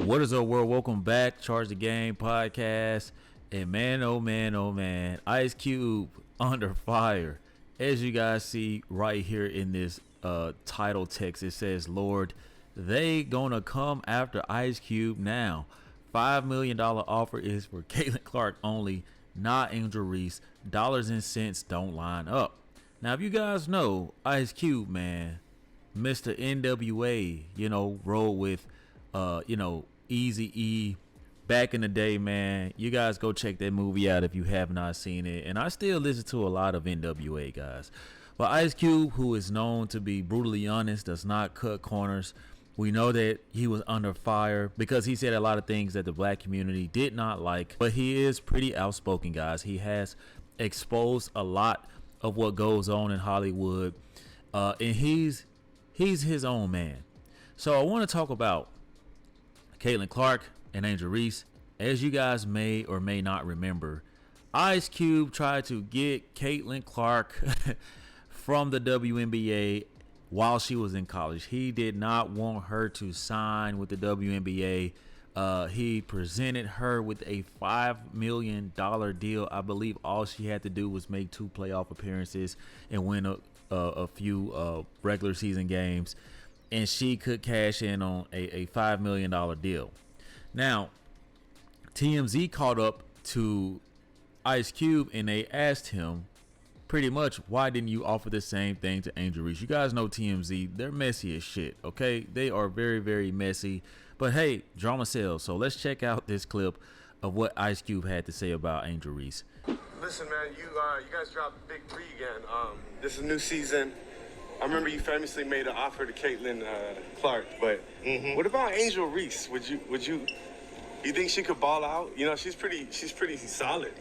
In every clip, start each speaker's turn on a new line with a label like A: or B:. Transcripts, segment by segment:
A: What is up, world? Welcome back, Charge the Game podcast. And man, oh man, oh man, Ice Cube under fire. As you guys see right here in this title text, it says, "Lord, they gonna come after Ice Cube now. $5 million offer is for Caitlin Clark only, not Angel Reese. Dollars and cents don't line up." Now, if you guys know Ice Cube, man, Mr. NWA, rolled with Eazy-E back in the day, man. You guys go check that movie out if you have not seen it. And I still listen to a lot of NWA, guys. But Ice Cube, who is known to be brutally honest, does not cut corners. We know that he was under fire because he said a lot of things that the black community did not like. But he is pretty outspoken, guys. He has exposed a lot of what goes on in Hollywood. And he's his own man. So I want to talk about Caitlin Clark and Angel Reese. As you guys may or may not remember, Ice Cube tried to get Caitlin Clark from the WNBA while she was in college. He did not want her to sign with the WNBA. He presented her with a $5 million deal. I believe all she had to do was make 2 playoff appearances and win a few regular season games, and she could cash in on a $5 million deal. Now, TMZ caught up to Ice Cube and they asked him pretty much, why didn't you offer the same thing to Angel Reese? You guys know TMZ, they're messy as shit, okay? They are very, very messy. But hey, drama sells. So let's check out this clip of what Ice Cube had to say about Angel Reese.
B: Listen, man, you guys dropped Big 3 again. This is a new season. I remember you famously made an offer to Caitlin Clark, but what about Angel Reese? Would you think she could ball out? She's pretty solid,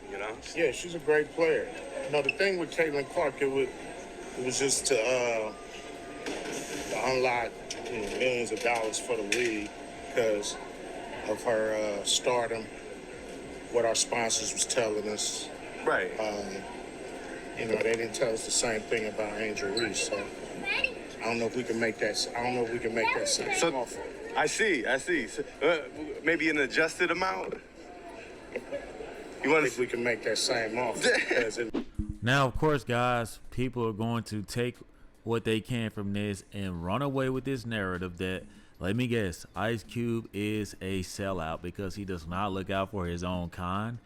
C: Yeah, she's a great player. The thing with Caitlin Clark, it was just to unlock millions of dollars for the league because of her stardom, what our sponsors was telling us.
B: Right.
C: They didn't tell us the same thing about Angel Reese, so I don't know if we can make that. Same offer.
B: I see. So, maybe an adjusted amount.
C: If we can make that same offer.
A: Now, of course, guys, people are going to take what they can from this and run away with this narrative that, let me guess, Ice Cube is a sellout because he does not look out for his own kind.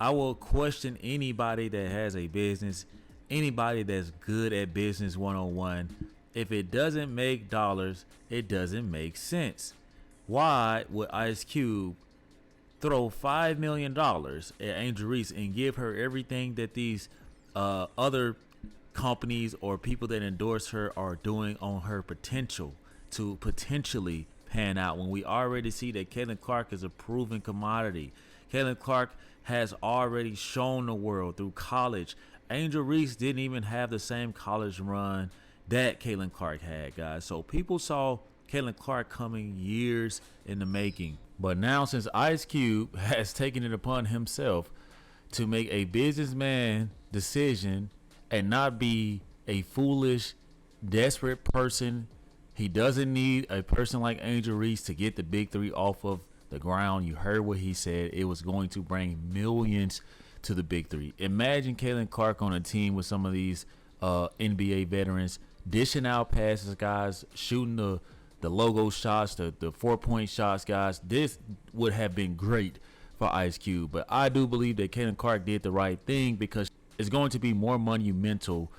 A: I will question anybody that has a business, anybody that's good at business 101. If it doesn't make dollars, it doesn't make sense. Why would Ice Cube throw $5 million at Angel Reese and give her everything that these other companies or people that endorse her are doing on her potential to potentially pan out, when we already see that Caitlin Clark is a proven commodity? Caitlin Clark has already shown the world through college. Angel Reese didn't even have the same college run that Caitlin Clark had, guys. So people saw Caitlin Clark coming years in the making. But now, since Ice Cube has taken it upon himself to make a businessman decision and not be a foolish, desperate person, he doesn't need a person like Angel Reese to get the Big 3 off of the ground. You heard what he said. It was going to bring millions to the Big 3. Imagine Caitlin Clark on a team with some of these NBA veterans, dishing out passes, guys, shooting the logo shots, the 4-point shots, guys. This would have been great for Ice Cube. But I do believe that Caitlin Clark did the right thing because it's going to be more monumental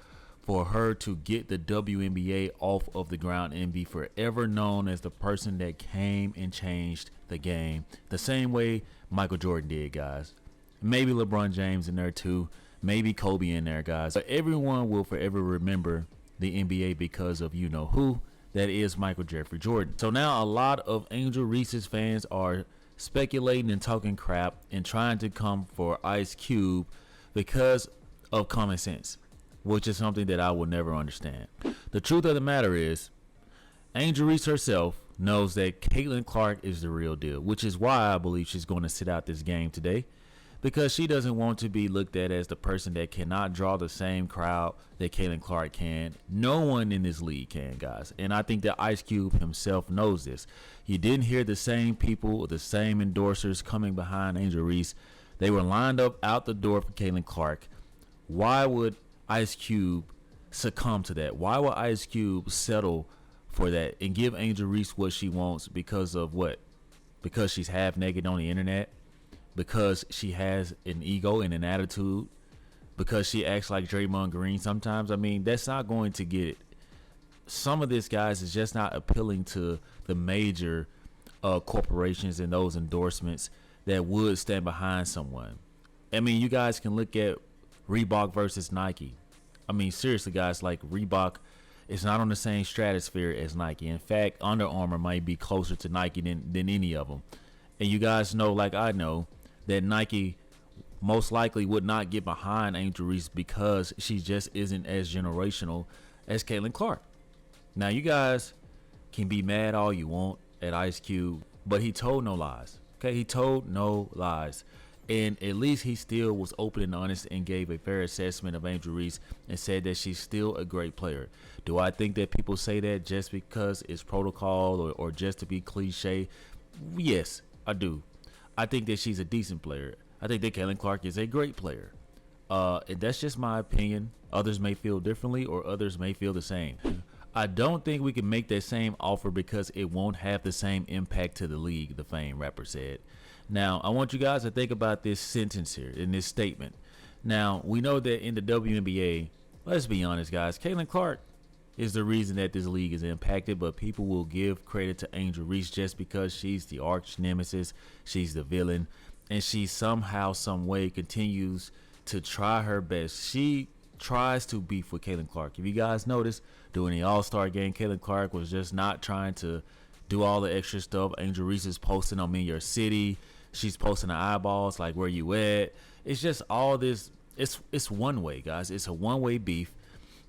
A: for her to get the WNBA off of the ground and be forever known as the person that came and changed the game, the same way Michael Jordan did, guys. Maybe LeBron James in there too, maybe Kobe in there, guys. But everyone will forever remember the NBA because of who, that is Michael Jeffrey Jordan. So now a lot of Angel Reese's fans are speculating and talking crap and trying to come for Ice Cube because of common sense, which is something that I will never understand. The truth of the matter is, Angel Reese herself knows that Caitlin Clark is the real deal, which is why I believe she's going to sit out this game today, because she doesn't want to be looked at as the person that cannot draw the same crowd that Caitlin Clark can. No one in this league can, guys. And I think that Ice Cube himself knows this. You didn't hear the same people, the same endorsers coming behind Angel Reese. They were lined up out the door for Caitlin Clark. Why would Ice Cube succumb to that? Why would Ice Cube settle for that and give Angel Reese what she wants because of what? Because she's half naked on the internet? Because she has an ego and an attitude? Because she acts like Draymond Green sometimes? I mean, that's not going to get it. Some of this, guys, is just not appealing to the major corporations and those endorsements that would stand behind someone. I mean, you guys can look at Reebok versus Nike. I mean, seriously, guys, like Reebok is not on the same stratosphere as Nike. In fact, Under Armour might be closer to Nike than any of them. And you guys know, like I know, that Nike most likely would not get behind Angel Reese because she just isn't as generational as Caitlin Clark. Now, you guys can be mad all you want at Ice Cube, but he told no lies. Okay, he told no lies. And at least he still was open and honest and gave a fair assessment of Angel Reese and said that she's still a great player. Do I think that people say that just because it's protocol or just to be cliche? Yes, I do. I think that she's a decent player. I think that Caitlin Clark is a great player. And that's just my opinion. Others may feel differently or others may feel the same. I don't think we can make that same offer because it won't have the same impact to the league, the Fame rapper said. Now, I want you guys to think about this sentence here, in this statement. Now, we know that in the WNBA, let's be honest, guys, Caitlin Clark is the reason that this league is impacted, but people will give credit to Angel Reese just because she's the arch nemesis, she's the villain, and she somehow, some way continues to try her best. She tries to beef with Caitlin Clark. If you guys notice, during the All-Star game, Caitlin Clark was just not trying to do all the extra stuff. Angel Reese is posting I'm in your city. She's posting the eyeballs like where you at. It's just all this. It's one way, guys. It's a one-way beef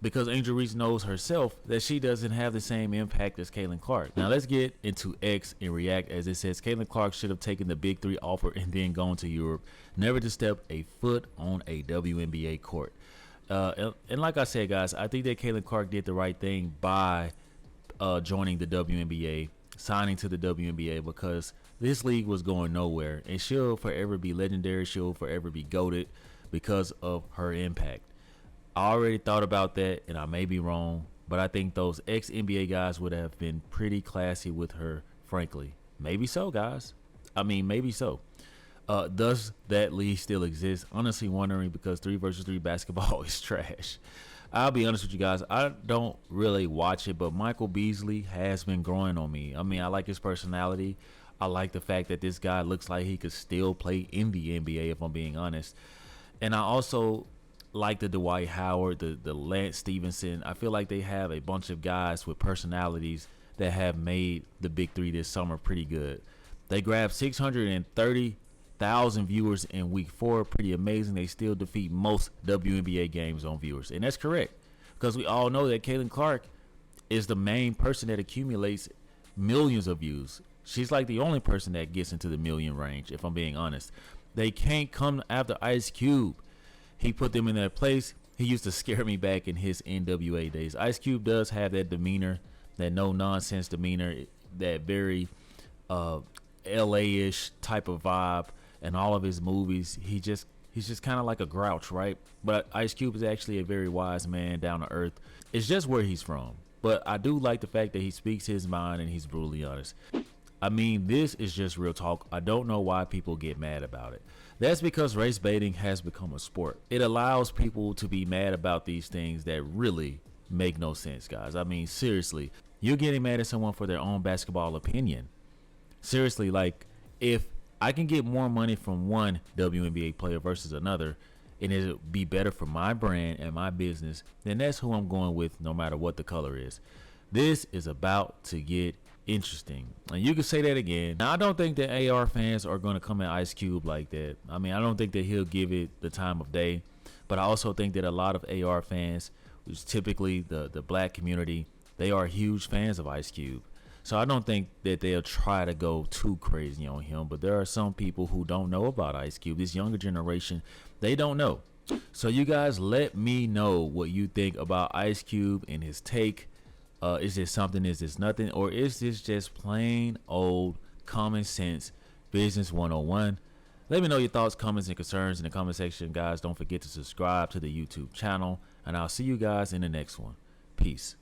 A: because Angel Reese knows herself that she doesn't have the same impact as Caitlin Clark. Now let's get into X and react as it says Caitlin Clark should have taken the Big 3 offer and then gone to Europe, never to step a foot on a WNBA court. And like I said, guys, I think that Caitlin Clark did the right thing by joining the WNBA, signing to the WNBA, because this league was going nowhere, and she'll forever be legendary. She'll forever be GOATed because of her impact. I already thought about that, and I may be wrong, but I think those ex-NBA guys would have been pretty classy with her, frankly. Maybe so, guys. I mean, maybe so. Does that league still exist? Honestly wondering, because 3v3 basketball is trash. I'll be honest with you guys, I don't really watch it, but Michael Beasley has been growing on me. I mean, I like his personality. I like the fact that this guy looks like he could still play in the NBA, if I'm being honest. And I also like the Dwight Howard, the Lance Stevenson. I feel like they have a bunch of guys with personalities that have made the Big 3 this summer pretty good. They grabbed 630,000 viewers in week 4. Pretty amazing. They still defeat most WNBA games on viewers. And that's correct, because we all know that Caitlin Clark is the main person that accumulates millions of views. She's like the only person that gets into the million range, if I'm being honest. They can't come after Ice Cube. He put them in their place. He used to scare me back in his NWA days. Ice Cube does have that demeanor, that no-nonsense demeanor, that very LA-ish type of vibe. In all of his movies, he's just kind of like a grouch, right? But Ice Cube is actually a very wise man, down to earth. It's just where he's from. But I do like the fact that he speaks his mind and he's brutally honest. I mean, this is just real talk. I don't know why people get mad about it. That's because race baiting has become a sport. It allows people to be mad about these things that really make no sense, guys. I mean, seriously, you're getting mad at someone for their own basketball opinion. Seriously, like, if I can get more money from one WNBA player versus another, and it'll be better for my brand and my business, then that's who I'm going with, no matter what the color is. This is about to get interesting, and you can say that again. Now, I don't think that AR fans are going to come at Ice Cube like that. I mean, I don't think that he'll give it the time of day, but I also think that a lot of AR fans, which is typically the black community, they are huge fans of Ice Cube. So I don't think that they'll try to go too crazy on him. But there are some people who don't know about Ice Cube. This younger generation, they don't know. So you guys let me know what you think about Ice Cube and his take. Is this something? Is this nothing? Or is this just plain old common sense business 101? Let me know your thoughts, comments, and concerns in the comment section, guys. Don't forget to subscribe to the YouTube channel, and I'll see you guys in the next one. Peace.